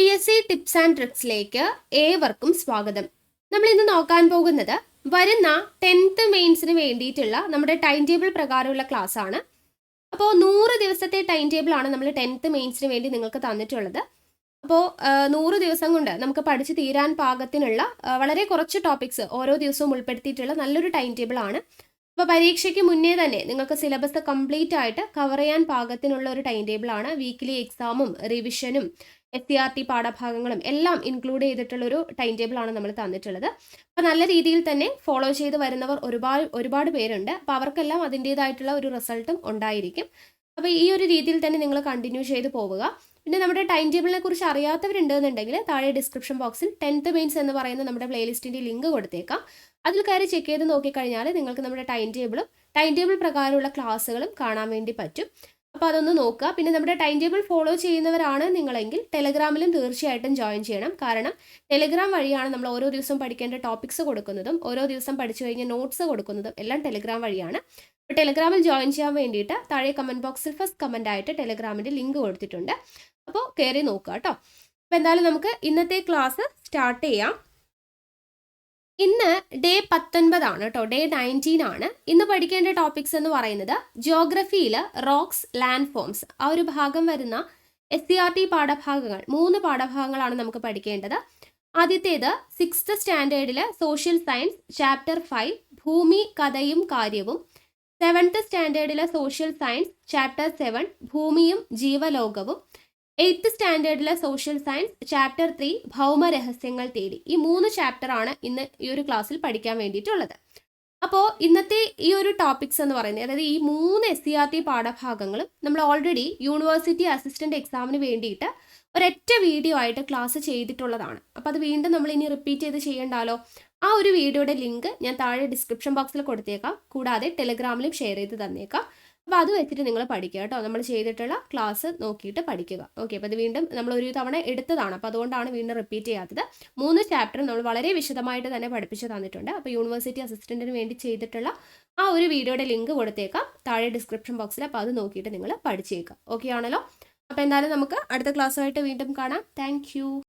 PSC tips and ട്രിക്സിലേക്ക് ഏവർക്കും സ്വാഗതം. നമ്മൾ ഇന്ന് നോക്കാൻ പോകുന്നത് വരുന്ന 10th മെയിൻസിന് വേണ്ടിയിട്ടുള്ള നമ്മുടെ ടൈം ടേബിൾ പ്രകാരമുള്ള ക്ലാസ് ആണ്. അപ്പോൾ 100 ദിവസത്തെ ടൈം ടേബിൾ ആണ് നമ്മൾ 10th മെയിൻസിന് വേണ്ടി നിങ്ങൾക്ക് തന്നിട്ടുള്ളത്. അപ്പോൾ 100 ദിവസം കൊണ്ട് നമുക്ക് പഠിച്ചു തീരാൻ പാകത്തിനുള്ള വളരെ കുറച്ച് ടോപ്പിക്സ് ഓരോ ദിവസവും ഉൾപ്പെടുത്തിയിട്ടുള്ള നല്ലൊരു ടൈം ടേബിൾ ആണ്. അപ്പോൾ പരീക്ഷയ്ക്ക് മുന്നേ തന്നെ നിങ്ങൾക്ക് സിലബസ് കംപ്ലീറ്റ് ആയിട്ട് കവർ ചെയ്യാൻ പാകത്തിനുള്ള ഒരു ടൈം ടേബിൾ ആണ്. വീക്കിലി എക്സാമും റിവിഷനും SCRT പാഠഭാഗങ്ങളും എല്ലാം ഇൻക്ലൂഡ് ചെയ്തിട്ടുള്ള ഒരു ടൈം ടേബിൾ ആണ് നമ്മൾ തന്നിട്ടുള്ളത്. അപ്പോൾ നല്ല രീതിയിൽ തന്നെ ഫോളോ ചെയ്ത് വരുന്നവർ ഒരുപാട് പേരുണ്ട്. അപ്പോൾ അവർക്കെല്ലാം അതിൻ്റേതായിട്ടുള്ള ഒരു റിസൾട്ടും ഉണ്ടായിരിക്കും. അപ്പോൾ ഈ ഒരു രീതിയിൽ തന്നെ നിങ്ങൾ കണ്ടിന്യൂ ചെയ്ത് പോവുക. പിന്നെ നമ്മുടെ ടൈം ടേബിളിനെ കുറിച്ച് അറിയാത്തവരുണ്ടെന്നുണ്ടെങ്കിൽ താഴെ ഡിസ്ക്രിപ്ഷൻ ബോക്സിൽ 10th മെയിൻസ് എന്ന് പറയുന്ന നമ്മുടെ പ്ലേലിസ്റ്റിൻ്റെ ലിങ്ക് കൊടുത്തേക്കാം. അതിൽ കയറി ചെക്ക് ചെയ്ത് നോക്കിക്കഴിഞ്ഞാൽ നിങ്ങൾക്ക് നമ്മുടെ ടൈം ടേബിൾ പ്രകാരമുള്ള ക്ലാസ്സുകളും കാണാൻ വേണ്ടി പറ്റും. അപ്പോൾ അതൊന്ന് നോക്കുക. പിന്നെ നമ്മുടെ ടൈം ടേബിൾ ഫോളോ ചെയ്യുന്നവരാണ് നിങ്ങളെങ്കിൽ ടെലഗ്രാമിലും തീർച്ചയായിട്ടും ജോയിൻ ചെയ്യണം. കാരണം ടെലഗ്രാം വഴിയാണ് നമ്മൾ ഓരോ ദിവസവും പഠിക്കേണ്ട ടോപ്പിക്സ് കൊടുക്കുന്നതും ഓരോ ദിവസം പഠിച്ചു കഴിഞ്ഞ നോട്ട്സ് കൊടുക്കുന്നതും എല്ലാം ടെലഗ്രാം വഴിയാണ്. അപ്പോൾ ടെലഗ്രാമിൽ ജോയിൻ ചെയ്യാൻ വേണ്ടിയിട്ട് താഴെ കമൻറ്റ് ബോക്സിൽ ഫസ്റ്റ് കമൻ്റ് ആയിട്ട് ടെലഗ്രാമിൻ്റെ ലിങ്ക് കൊടുത്തിട്ടുണ്ട്. അപ്പോൾ കയറി നോക്കുക കേട്ടോ. അപ്പോൾ എന്തായാലും നമുക്ക് ഇന്നത്തെ ക്ലാസ് സ്റ്റാർട്ട് ചെയ്യാം. ഇന്ന് ഡേ 19 ആണ് കേട്ടോ, ഡേ 19 ആണ്. ഇന്ന് പഠിക്കേണ്ട ടോപ്പിക്സ് എന്ന് പറയുന്നത് ജിയോഗ്രഫിയിൽ റോക്സ്, ലാൻഡ് ഫോംസ്, ആ ഒരു ഭാഗം വരുന്ന SCRT പാഠഭാഗങ്ങൾ 3 പാഠഭാഗങ്ങളാണ് നമുക്ക് പഠിക്കേണ്ടത്. ആദ്യത്തേത് 6th സ്റ്റാൻഡേർഡിലെ സോഷ്യൽ സയൻസ് ചാപ്റ്റർ 5 ഭൂമി കഥയും കാര്യവും. 7th സ്റ്റാൻഡേർഡിലെ സോഷ്യൽ സയൻസ് ചാപ്റ്റർ 7 ഭൂമിയും ജീവലോകവും. 8th സ്റ്റാൻഡേർഡിലെ സോഷ്യൽ സയൻസ് ചാപ്റ്റർ 3 ഭൗമരഹസ്യങ്ങൾ തേടി. ഈ 3 ചാപ്റ്ററാണ് ഇന്ന് ഈ ഒരു ക്ലാസ്സിൽ പഠിക്കാൻ വേണ്ടിയിട്ടുള്ളത്. അപ്പോൾ ഇന്നത്തെ ഈ ഒരു ടോപ്പിക്സ് എന്ന് പറയുന്നത്, അതായത് ഈ 3 SCRT പാഠഭാഗങ്ങളും നമ്മൾ ഓൾറെഡി യൂണിവേഴ്സിറ്റി അസിസ്റ്റന്റ് എക്സാമിന് വേണ്ടിയിട്ട് ഒരൊറ്റ വീഡിയോ ആയിട്ട് ക്ലാസ് ചെയ്തിട്ടുള്ളതാണ്. അപ്പോൾ അത് വീണ്ടും നമ്മൾ ഇനി റിപ്പീറ്റ് ചെയ്ത് ചെയ്യണ്ടല്ലോ. ആ ഒരു വീഡിയോയുടെ ലിങ്ക് ഞാൻ താഴെ ഡിസ്ക്രിപ്ഷൻ ബോക്സിൽ കൊടുത്തേക്കാം. കൂടാതെ ടെലഗ്രാമിലും ഷെയർ ചെയ്ത് തന്നേക്കാം. അപ്പോൾ അത് വെച്ചിട്ട് നിങ്ങൾ പഠിക്കുക കേട്ടോ. നമ്മൾ ചെയ്തിട്ടുള്ള ക്ലാസ് നോക്കിയിട്ട് പഠിക്കുക. ഓക്കെ, അപ്പോൾ അത് വീണ്ടും നമ്മൾ ഒരു തവണ എടുത്തതാണ്. അപ്പോൾ അതുകൊണ്ടാണ് വീണ്ടും റിപ്പീറ്റ് ചെയ്യാത്തത്. 3 ചാപ്റ്റർ നമ്മൾ വളരെ വിശദമായിട്ട് തന്നെ പഠിപ്പിച്ച് തന്നിട്ടുണ്ട്. അപ്പോൾ യൂണിവേഴ്സിറ്റി അസിസ്റ്റന്റിന് വേണ്ടി ചെയ്തിട്ടുള്ള ആ ഒരു വീഡിയോയുടെ ലിങ്ക് കൊടുത്തേക്കാം താഴെ ഡിസ്ക്രിപ്ഷൻ ബോക്സിൽ. അപ്പോൾ അത് നോക്കിയിട്ട് നിങ്ങൾ പഠിച്ചേക്കാം. ഓക്കെ ആണല്ലോ. അപ്പോൾ എന്തായാലും നമുക്ക് അടുത്ത ക്ലാസ്സുമായിട്ട് വീണ്ടും കാണാം. താങ്ക്